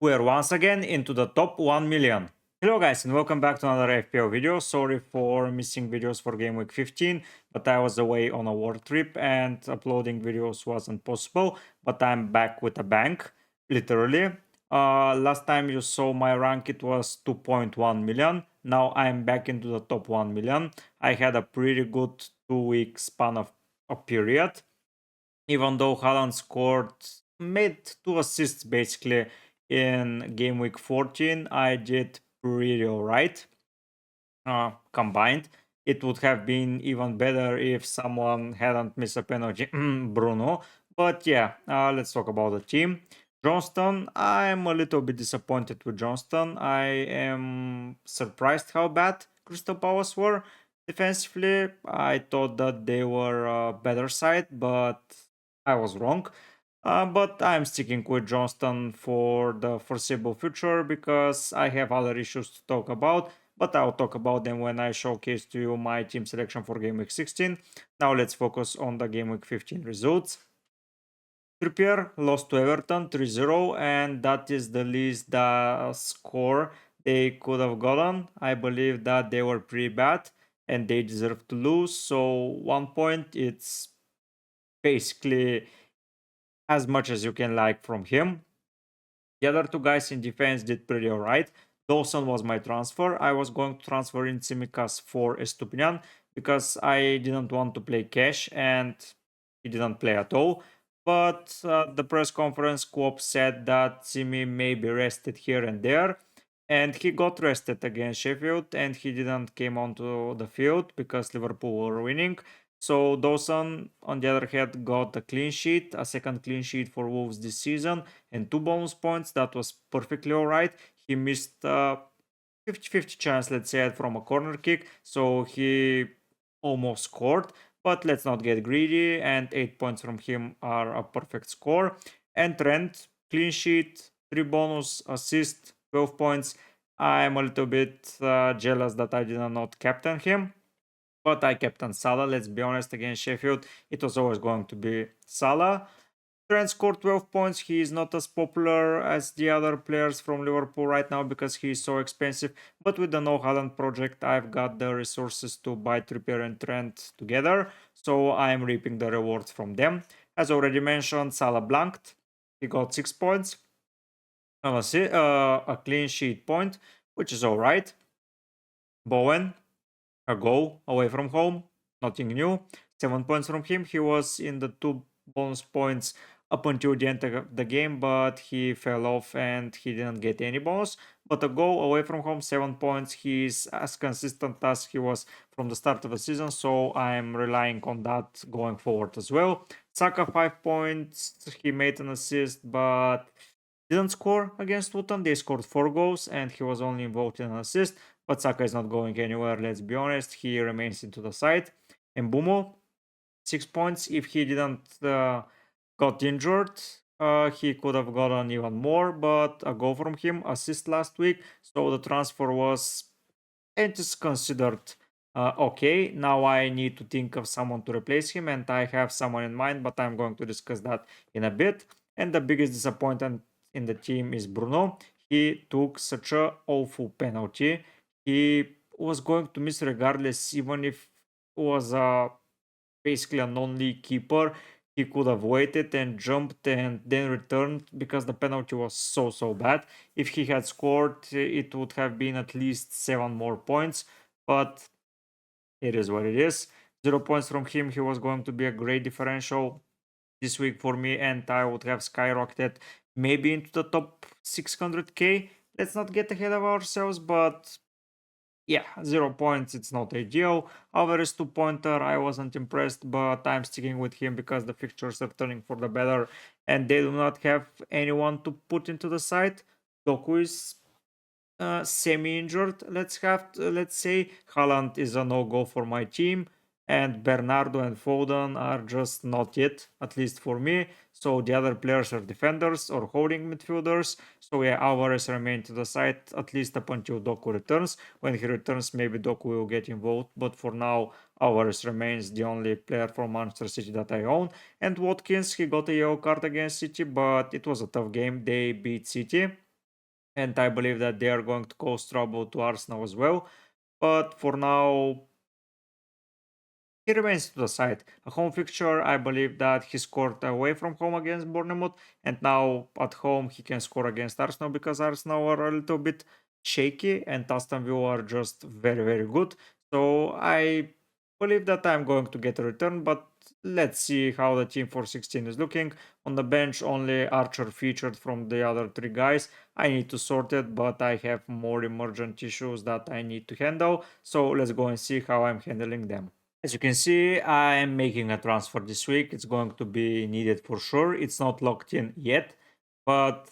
We're once again into the top 1 million. Hello guys and welcome back to another FPL video. Sorry for missing videos for game week 15, but I was away on a work trip and uploading videos wasn't possible, but I'm back with a bang, literally. Last time you saw my rank it was 2.1 million. Now I'm back into the top 1 million. I had a pretty good 2 week span of a period. Even though Haaland made 2 assists basically in game week 14, I did pretty alright combined. It would have been even better if someone hadn't missed a penalty, Bruno. But yeah, let's talk about the team. Johnston, I'm a little bit disappointed with Johnston. I am surprised how bad Crystal Palace were defensively. I thought that they were a better side, but I was wrong. But I'm sticking with Johnston for the foreseeable future because I have other issues to talk about, but I'll talk about them when I showcase to you my team selection for Game Week 16. Now let's focus on the Game Week 15 results. Trippier lost to Everton 3-0, and that is the least score they could have gotten. I believe that they were pretty bad and they deserve to lose. So 1 point, it's basically as much as you can like from him. The other two guys in defense did pretty alright. Dawson was my transfer. I was going to transfer in Tsimikas for Estupinian because I didn't want to play cash and he didn't play at all. But the press conference, Coop said that Simi may be rested here and there. And he got rested against Sheffield and he didn't came onto the field because Liverpool were winning. So Dawson, on the other hand, got a clean sheet, a second clean sheet for Wolves this season, and 2 bonus points. That was perfectly alright. He missed a 50-50 chance, let's say, from a corner kick, so he almost scored. But let's not get greedy, and 8 points from him are a perfect score. And Trent, clean sheet, 3 bonus, assist, 12 points. I'm a little bit jealous that I did not captain him. But I captain Salah, let's be honest, against Sheffield. It was always going to be Salah. Trent scored 12 points. He is not as popular as the other players from Liverpool right now because he is so expensive. But with the No Haaland project, I've got the resources to buy Trippier and Trent together. So I'm reaping the rewards from them. As already mentioned, Salah blanked. He got 6 points. A clean sheet point, which is alright. Bowen, a goal away from home, nothing new. 7 points from him. He was in the 2 bonus points up until the end of the game, but he fell off and he didn't get any bonus. But a goal away from home, 7 points. He's as consistent as he was from the start of the season, so I'm relying on that going forward as well. Saka, 5 points. He made an assist, but didn't score against Luton. They scored 4 goals and he was only involved in an assist. But Saka is not going anywhere, let's be honest. He remains into the side. And Bumo, 6 points. If he didn't got injured, he could have gotten even more. But a goal from him, assist last week. So the transfer was, it is considered okay. Now I need to think of someone to replace him. And I have someone in mind, but I'm going to discuss that in a bit. And the biggest disappointment in the team is Bruno. He took such a awful penalty. He was going to miss regardless, even if it was basically a non-league keeper. He could have waited and jumped and then returned because the penalty was so bad. If he had scored, it would have been at least 7 more points, but it is what it is. 0 points from him. He was going to be a great differential this week for me, and I would have skyrocketed maybe into the top 600k. Let's not get ahead of ourselves, but yeah, 0 points, it's not ideal. Alvarez 2-pointer, I wasn't impressed, but I'm sticking with him because the fixtures are turning for the better and they do not have anyone to put into the side. Doku is semi-injured, let's say. Haaland is a no-go for my team, and Bernardo and Foden are just not yet, at least for me. So the other players are defenders or holding midfielders. So yeah, Alvarez remain to the side at least up until Doku returns. When he returns, maybe Doku will get involved, but for now, Alvarez remains the only player from Manchester City that I own. And Watkins, he got a yellow card against City, but it was a tough game. They beat City. and I believe that they are going to cause trouble to Arsenal as well. But for now, he remains to the side. A home fixture, I believe that he scored away from home against Bournemouth, and now at home he can score against Arsenal because Arsenal are a little bit shaky and Aston Villa are just very, very good. So I believe that I'm going to get a return, but let's see how the team for 16 is looking. On the bench, only Archer featured from the other three guys. I need to sort it, but I have more emergent issues that I need to handle. So let's go and see how I'm handling them. As you can see, I am making a transfer this week. It's going to be needed for sure. It's not locked in yet, but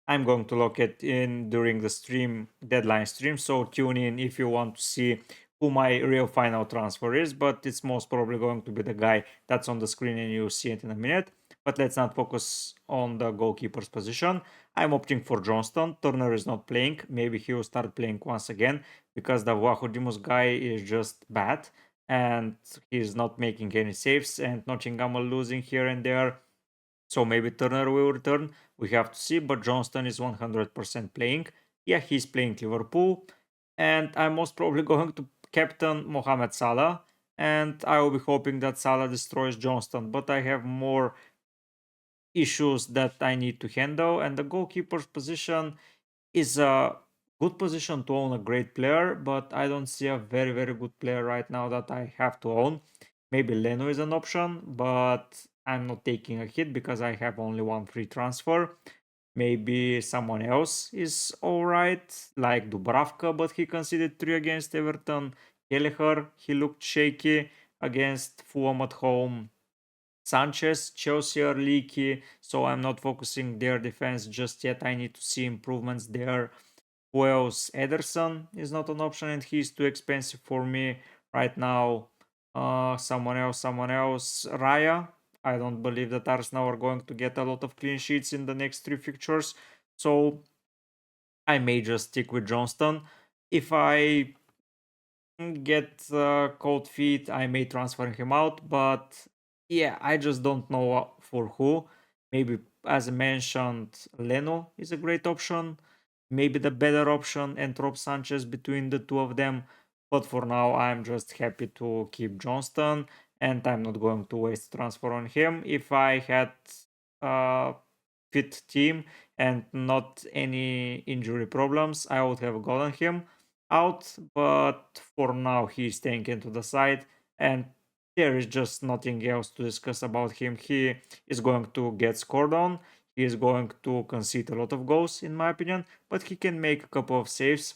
I'm going to lock it in during the stream, deadline stream. So tune in if you want to see who my real final transfer is, but it's most probably going to be the guy that's on the screen and you'll see it in a minute. But let's not focus on the goalkeeper's position. I'm opting for Johnston. Turner is not playing. Maybe he will start playing once again because the Wahodimus guy is just bad and he's not making any saves, and Nottingham are losing here and there. So maybe Turner will return. We have to see, but Johnston is 100% playing. Yeah, he's playing Liverpool, and I'm most probably going to captain Mohamed Salah, and I will be hoping that Salah destroys Johnston, but I have more issues that I need to handle, and the goalkeeper's position is a good position to own a great player, but I don't see a very, very good player right now that I have to own. Maybe Leno is an option, but I'm not taking a hit because I have only one free transfer. Maybe someone else is alright, like Dubravka, but he conceded 3 against Everton. Kelleher, he looked shaky against Fulham at home. Sanchez, Chelsea are leaky, so I'm not focusing their defense just yet. I need to see improvements there. Who else? Ederson is not an option and he's too expensive for me right now. Someone else. Raya. I don't believe that Arsenal are going to get a lot of clean sheets in the next 3 fixtures. So I may just stick with Johnston. If I get cold feet, I may transfer him out, but yeah, I just don't know for who. Maybe, as I mentioned, Leno is a great option. Maybe the better option, and Rob Sanchez between the two of them. But for now, I'm just happy to keep Johnston, and I'm not going to waste transfer on him. If I had a fit team and not any injury problems, I would have gotten him out, but for now he's staying into the side, and there is just nothing else to discuss about him. He is going to get scored on, he is going to concede a lot of goals in my opinion, but he can make a couple of saves.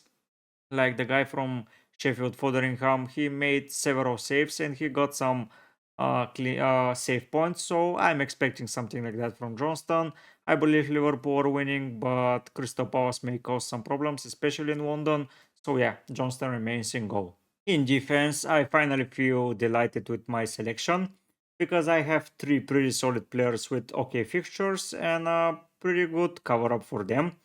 Like the guy from Sheffield Fotheringham, he made several saves and he got some save points. So I'm expecting something like that from Johnston. I believe Liverpool are winning, but Crystal Palace may cause some problems, especially in London. So yeah, Johnston remains in goal. In defense, I finally feel delighted with my selection because I have 3 pretty solid players with okay fixtures and a pretty good cover up for them.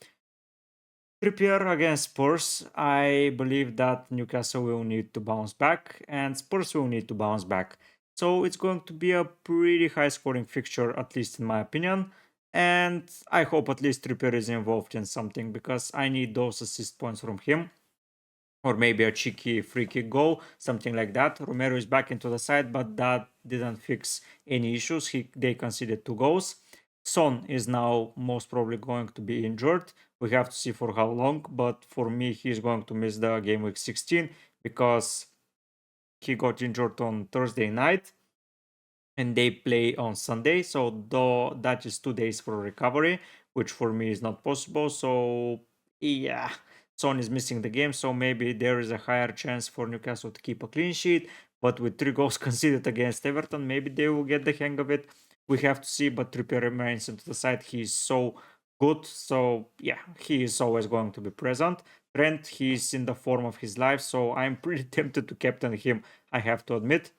Trippier against Spurs, I believe that Newcastle will need to bounce back and Spurs will need to bounce back. So it's going to be a pretty high scoring fixture, at least in my opinion. And I hope at least Trippier is involved in something because I need those assist points from him. Or maybe a cheeky free kick goal, something like that. Romero is back into the side, but that didn't fix any issues. They conceded 2 goals. Son is now most probably going to be injured. We have to see for how long, but for me, he's going to miss the game week 16 because he got injured on Thursday night and they play on Sunday. So though that is 2 days for recovery, which for me is not possible. So yeah, Son is missing the game. So maybe there is a higher chance for Newcastle to keep a clean sheet. But with 3 goals conceded against Everton, maybe they will get the hang of it. We have to see. But Trippier remains into the side. He's so good. So yeah, he is always going to be present. Trent, he's in the form of his life. So I'm pretty tempted to captain him, I have to admit.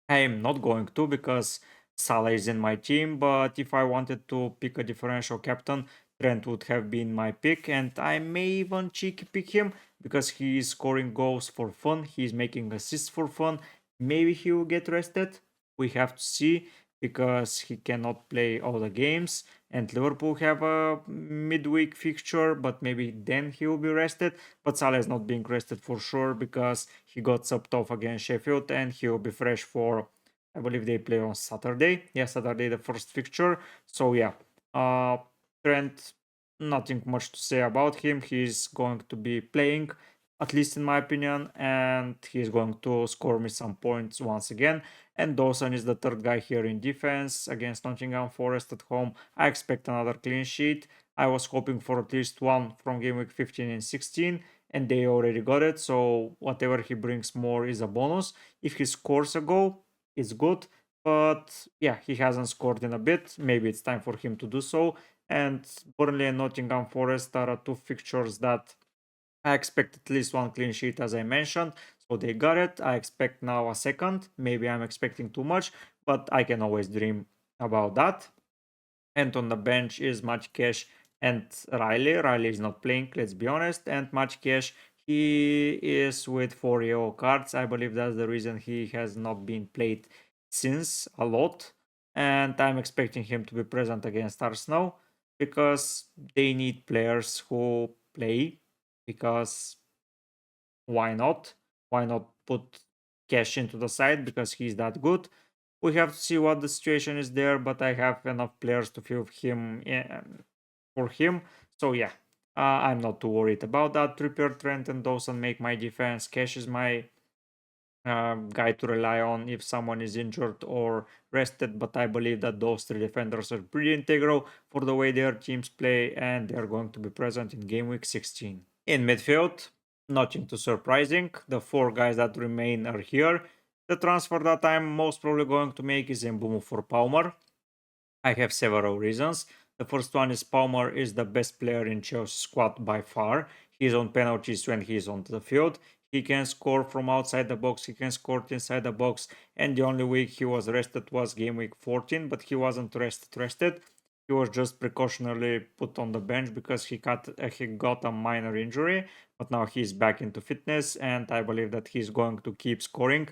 I am not going to because Salah is in my team, but if I wanted to pick a differential captain, Trent would have been my pick, and I may even cheeky pick him because he is scoring goals for fun, he is making assists for fun. Maybe he will get rested. We have to see because he cannot play all the games. And Liverpool have a midweek fixture, but maybe then he will be rested. But Salah is not being rested for sure because he got subbed off against Sheffield and he will be fresh for, I believe they play on Saturday. Yeah, Saturday, the first fixture. So yeah, Trent, nothing much to say about him. He's going to be playing, at least in my opinion, and he's going to score me some points once again. And Dawson is the third guy here in defense against Nottingham Forest at home. I expect another clean sheet. I was hoping for at least one from game week 15 and 16, and they already got it. So whatever he brings more is a bonus. If he scores a goal, it's good. But yeah, he hasn't scored in a bit. Maybe it's time for him to do so. And Burnley and Nottingham Forest are two fixtures that I expect at least one clean sheet, as I mentioned. So they got it. I expect now a second. Maybe I'm expecting too much, but I can always dream about that. And on the bench is Much Cash and Riley. Riley is not playing, let's be honest. And Much Cash, he is with 4 yellow cards. I believe that's the reason he has not been played since a lot. And I'm expecting him to be present against Arsenal because they need players who play. Because why not? Why not put Cash into the side because he's that good? We have to see what the situation is there, but I have enough players to fill him for him. So yeah, I'm not too worried about that. Trippier, Trent, and Dawson make my defense. Cash is my guy to rely on if someone is injured or rested, but I believe that those three defenders are pretty integral for the way their teams play, and they are going to be present in game week 16. In midfield, nothing too surprising. The four guys that remain are here. The transfer that I'm most probably going to make is Mbumo for Palmer. I have several reasons. The first one is Palmer is the best player in Chelsea's squad by far. He's on penalties when he's on the field. He can score from outside the box, he can score inside the box, and the only week he was rested was game week 14, but he wasn't rested. He was just precautionarily put on the bench because he got a minor injury, but now he's back into fitness, and I believe that he's going to keep scoring.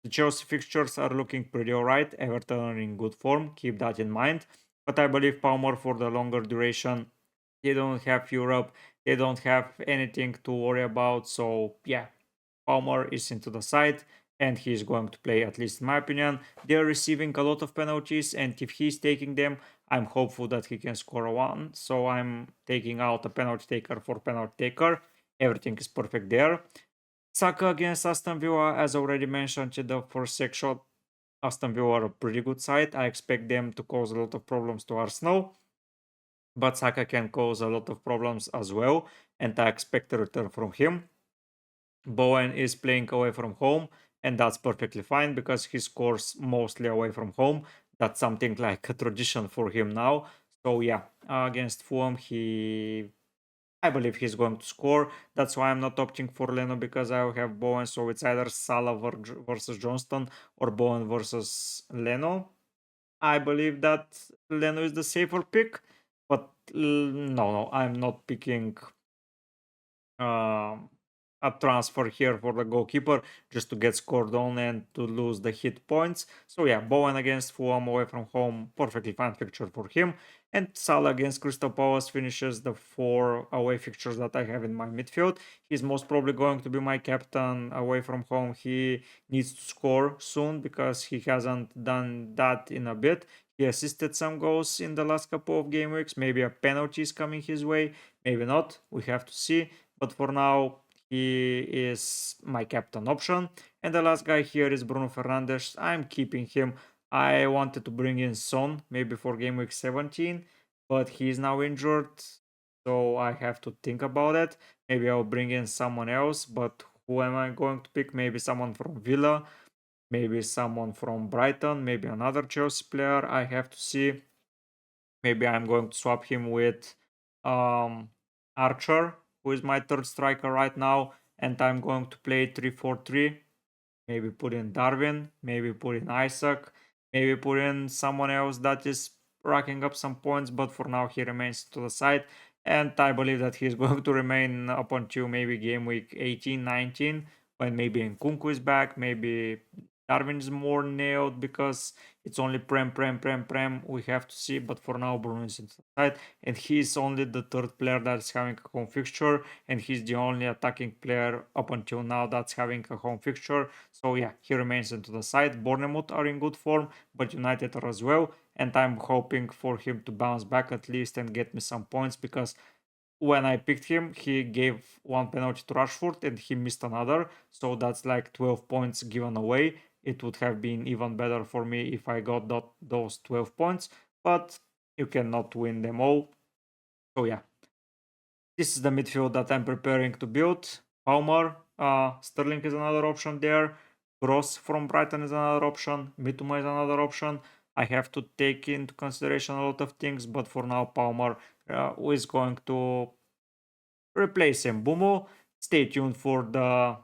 The Chelsea fixtures are looking pretty alright. Everton are in good form, keep that in mind. But I believe Palmer for the longer duration. They don't have Europe, they don't have anything to worry about. So yeah, Palmer is into the side and he's going to play, at least in my opinion. They're receiving a lot of penalties, and if he's taking them, I'm hopeful that he can score a one. So I'm taking out a penalty taker for penalty taker. Everything is perfect there. Saka against Aston Villa, as already mentioned in the first section, Aston Villa are a pretty good side. I expect them to cause a lot of problems to Arsenal, but Saka can cause a lot of problems as well, and I expect a return from him. Bowen is playing away from home, and that's perfectly fine because he scores mostly away from home. That's something like a tradition for him now. So yeah, against Fulham, I believe he's going to score. That's why I'm not opting for Leno because I will have Bowen. So it's either Salah versus Johnston or Bowen versus Leno. I believe that Leno is the safer pick, but no, I'm not picking um, a transfer here for the goalkeeper just to get scored on and to lose the hit points. So yeah, Bowen against Fulham away from home, perfectly fine fixture for him. And Salah against Crystal Palace finishes the 4 away fixtures that I have in my midfield. He's most probably going to be my captain away from home. He needs to score soon because he hasn't done that in a bit. He assisted some goals in the last couple of game weeks. Maybe a penalty is coming his way, maybe not. We have to see. But for now, he is my captain option. And the last guy here is Bruno Fernandes. I'm keeping him. I wanted to bring in Son maybe for game week 17, but he's now injured. So I have to think about it. Maybe I'll bring in someone else, but who am I going to pick? Maybe someone from Villa, maybe someone from Brighton, maybe another Chelsea player. I have to see. Maybe I'm going to swap him with um, Archer, who is my third striker right now, and I'm going to play 3-4-3. Maybe put in Darwin, maybe put in Isaac, maybe put in someone else that is racking up some points, but for now he remains to the side. And I believe that he's going to remain up until maybe game week 18, 19, when maybe Nkunku is back, maybe Darwin is more nailed because it's only Prem. We have to see, but for now, Bruno is inside, and he's only the third player that's having a home fixture, and he's the only attacking player up until now that's having a home fixture. So yeah, he remains into the side. Bournemouth are in good form, but United are as well, and I'm hoping for him to bounce back at least and get me some points because when I picked him, he gave one penalty to Rashford and he missed another. So that's like 12 points given away. It would have been even better for me if I got those 12 points, but you cannot win them all. So yeah, this is the midfield that I'm preparing to build. Palmer, Sterling is another option there. Gross from Brighton is another option. Mitoma is another option. I have to take into consideration a lot of things, but for now, Palmer is going to replace Mbumo. Stay tuned for the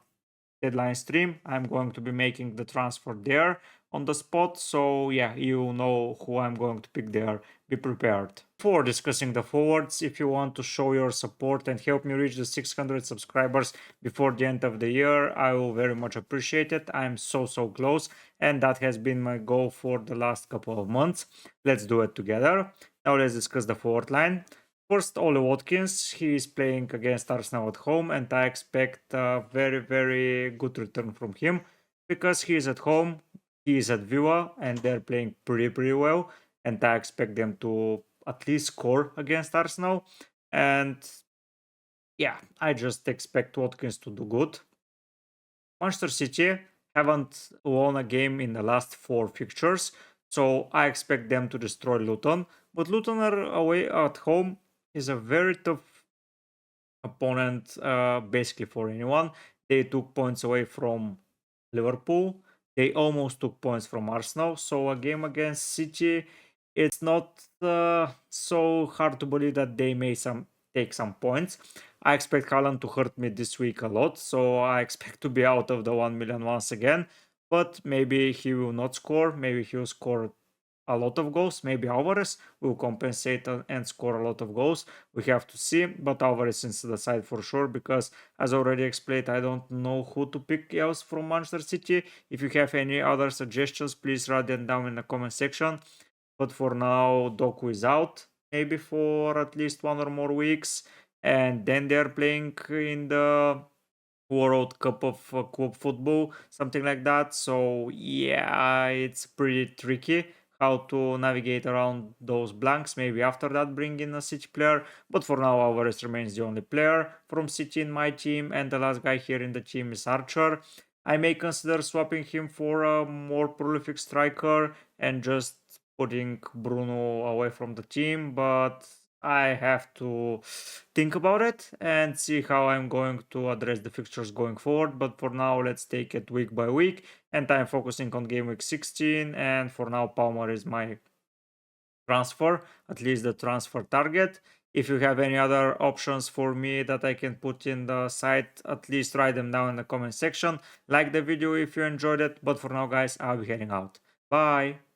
deadline stream. I'm going to be making the transfer there on the spot. So yeah, you know who I'm going to pick there. Be prepared. Before discussing the forwards, if you want to show your support and help me reach the 600 subscribers before the end of the year, I will very much appreciate it. I'm so close, and that has been my goal for the last couple of months. Let's do it together. Now let's discuss the forward line. First, Ole Watkins. He is playing against Arsenal at home, and I expect a very good return from him because he is at home, he is at Villa, and they're playing pretty well. And I expect them to at least score against Arsenal. And yeah, I just expect Watkins to do good. Manchester City haven't won a game in the last 4 fixtures, so I expect them to destroy Luton. But Luton are away at home is a very tough opponent, basically for anyone. They took points away from Liverpool. They almost took points from Arsenal. So a game against City, it's not so hard to believe that they may take some points. I expect Haaland to hurt me this week a lot, so I expect to be out of the 1 million once again. But maybe he will not score. Maybe he will score a lot of goals. Maybe Alvarez will compensate and score a lot of goals. We have to see, but Alvarez is the side for sure because, as already explained, I don't know who to pick else from Manchester City. If you have any other suggestions, please write them down in the comment section. But for now, Doku is out, maybe for at least 1 or more weeks, and then they're playing in the World Cup of Club Football, something like that. So yeah, it's pretty tricky how to navigate around those blanks. Maybe after that bring in a City player, but for now Alvarez remains the only player from City in my team, and the last guy here in the team is Archer. I may consider swapping him for a more prolific striker and just putting Bruno away from the team, but I have to think about it and see how I'm going to address the fixtures going forward. But for now, let's take it week by week. And I'm focusing on game week 16. And for now, Palmer is my transfer, at least the transfer target. If you have any other options for me that I can put in the site, at least write them down in the comment section. Like the video if you enjoyed it. But for now, guys, I'll be heading out. Bye.